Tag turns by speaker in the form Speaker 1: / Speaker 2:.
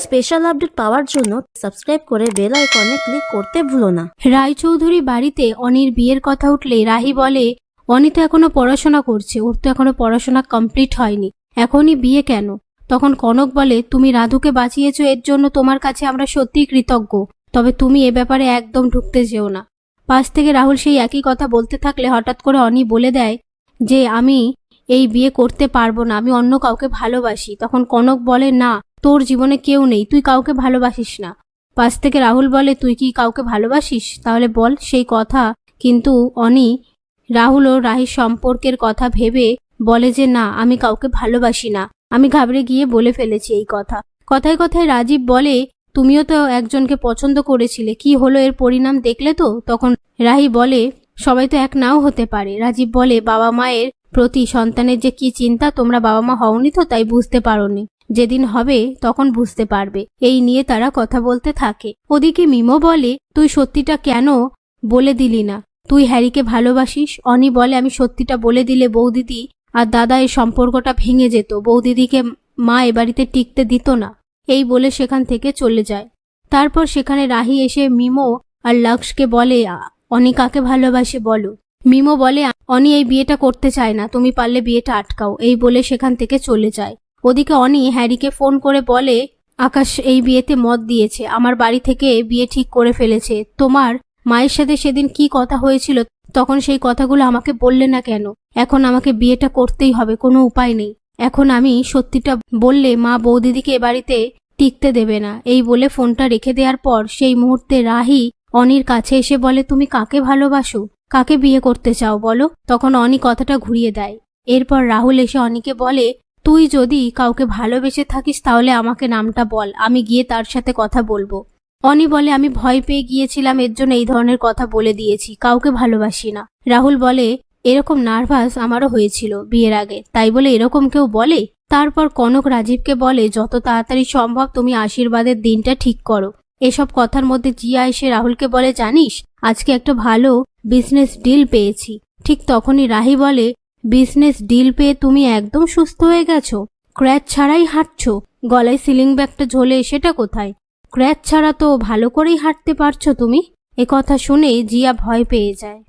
Speaker 1: Special update পাওয়ার জন্য subscribe করে bell আইকনে ক্লিক করতে ভুলো না।
Speaker 2: রায়চৌধুরী বাড়িতে অনির বিয়ের কথা উঠলে রাহি বলে, অনি তো এখনো পড়াশোনা করছে, ওর তো এখনো পড়াশোনা কমপ্লিট হয়নি, এখনই বিয়ে কেন? তখন কনক বলে, তুমি রাধুকে বাঁচিয়েছো, এর জন্য তোমার কাছে আমরা সত্যিই কৃতজ্ঞ, তবে তুমি এ ব্যাপারে একদম ঢুকতে যেও না। পাশ থেকে রাহুল সেই একই কথা বলতে থাকলে হঠাৎ করে অনি বলে দেয় যে আমি এই বিয়ে করতে পারবো না, আমি অন্য কাউকে ভালোবাসি। তখন কনক বলে, না, তোর জীবনে কেউ নেই, তুই কাউকে ভালোবাসিস না। পাশ থেকে রাহুল বলে, তুই কি কাউকে ভালোবাসিস? তাহলে বল সেই কথা। কিন্তু অনি রাহুল ও রাহির সম্পর্কের কথা ভেবে বলে যে না, আমি কাউকে ভালোবাসি না, আমি ঘাবড়ে গিয়ে বলে ফেলেছি এই কথা। কথায় কথায় রাজীব বলে, তুমিও তো একজনকে পছন্দ করেছিলে, কি হলো এর পরিণাম দেখলে তো? তখন রাহি বলে, সবাই তো এক নাও হতে পারে। রাজীব বলে, বাবা মায়ের প্রতি সন্তানের যে কি চিন্তা তোমরা বাবা মা হওনি তো, তাই বুঝতে পারোনি, যেদিন হবে তখন বুঝতে পারবে। এই নিয়ে তারা কথা বলতে থাকে। ওদিকে মিমো বলে, তুই সত্যিটা কেন বলে দিলি না? তুই হ্যারিকে ভালোবাসিস। অনি বলে, আমি সত্যিটা বলে দিলে বৌদিদি আর দাদা এই সম্পর্কটা ভেঙে যেত, বৌদিদিকে মা এ বাড়িতে টিকতে দিত না। এই বলে সেখান থেকে চলে যায়। তারপর সেখানে রাহি এসে মিমো আর লক্ষ্যকে বলে, অনি কাকে ভালোবাসে বলো। মিমো বলে, অনি এই বিয়েটা করতে চায় না, তুমি পারলে বিয়েটা আটকাও। এই বলে সেখান থেকে চলে যায়। ওদিকে অনি হ্যারিকে ফোন করে বলে, আকাশ এই বিয়েতে মত দিয়েছে, আমার বাড়ি থেকে বিয়ে ঠিক করে ফেলেছে। তোমার মায়ের সাথে সেদিন কি কথা হয়েছিল, তখন সেই কথাগুলো আমাকে বললে না কেন? এখন আমাকে বিয়েটা করতেই হবে, কোনো উপায় নেই। এখন আমি সত্যিটা বললে মা বৌদিদিকে এ বাড়িতে টিকতে দেবে না। এই বলে ফোনটা রেখে দেওয়ার পর সেই মুহূর্তে রাহি অনির কাছে এসে বলে, তুমি কাকে ভালোবাসো, কাকে বিয়ে করতে চাও বলো। তখন অনি কথাটা ঘুরিয়ে দেয়। এরপর রাহুল এসে অনিকে বলে, তুই যদি কাউকে ভালোবেসে থাকিস তাহলে আমাকে নামটা বল, আমি গিয়ে তার সাথে কথা বলবো। অনি বলে, আমি ভয় পেয়ে গিয়েছিলাম, এর জন্য এই ধরনের কথা বলে দিয়েছি, কাউকে ভালোবাসি না। রাহুল বলে, এরকম নার্ভাস আমারও হয়েছিল বিয়ের আগে, তাই বলে এরকম কেউ বলে? তারপর কনক রাজীবকে বলে, যত তাড়াতাড়ি সম্ভব তুমি আশীর্বাদের দিনটা ঠিক করো। এসব কথার মধ্যে জিয়া এসে রাহুলকে বলে, জানিস আজকে একটা ভালো বিজনেস ডিল পেয়েছি। ঠিক তখনই রাহি বলে, বিজনেস ডিল পেয়ে তুমি একদম সুস্থ হয়ে গেছো, ক্র্যাচ ছাড়াই হাঁটছো, গলায় সিলিং ব্যাগটা ঝোলে, সেটা কোথায়? ক্র্যাচ ছাড়া তো ভালো করেই হাঁটতে পারছো তুমি। এ কথা শুনে জিয়া ভয় পেয়ে যায়।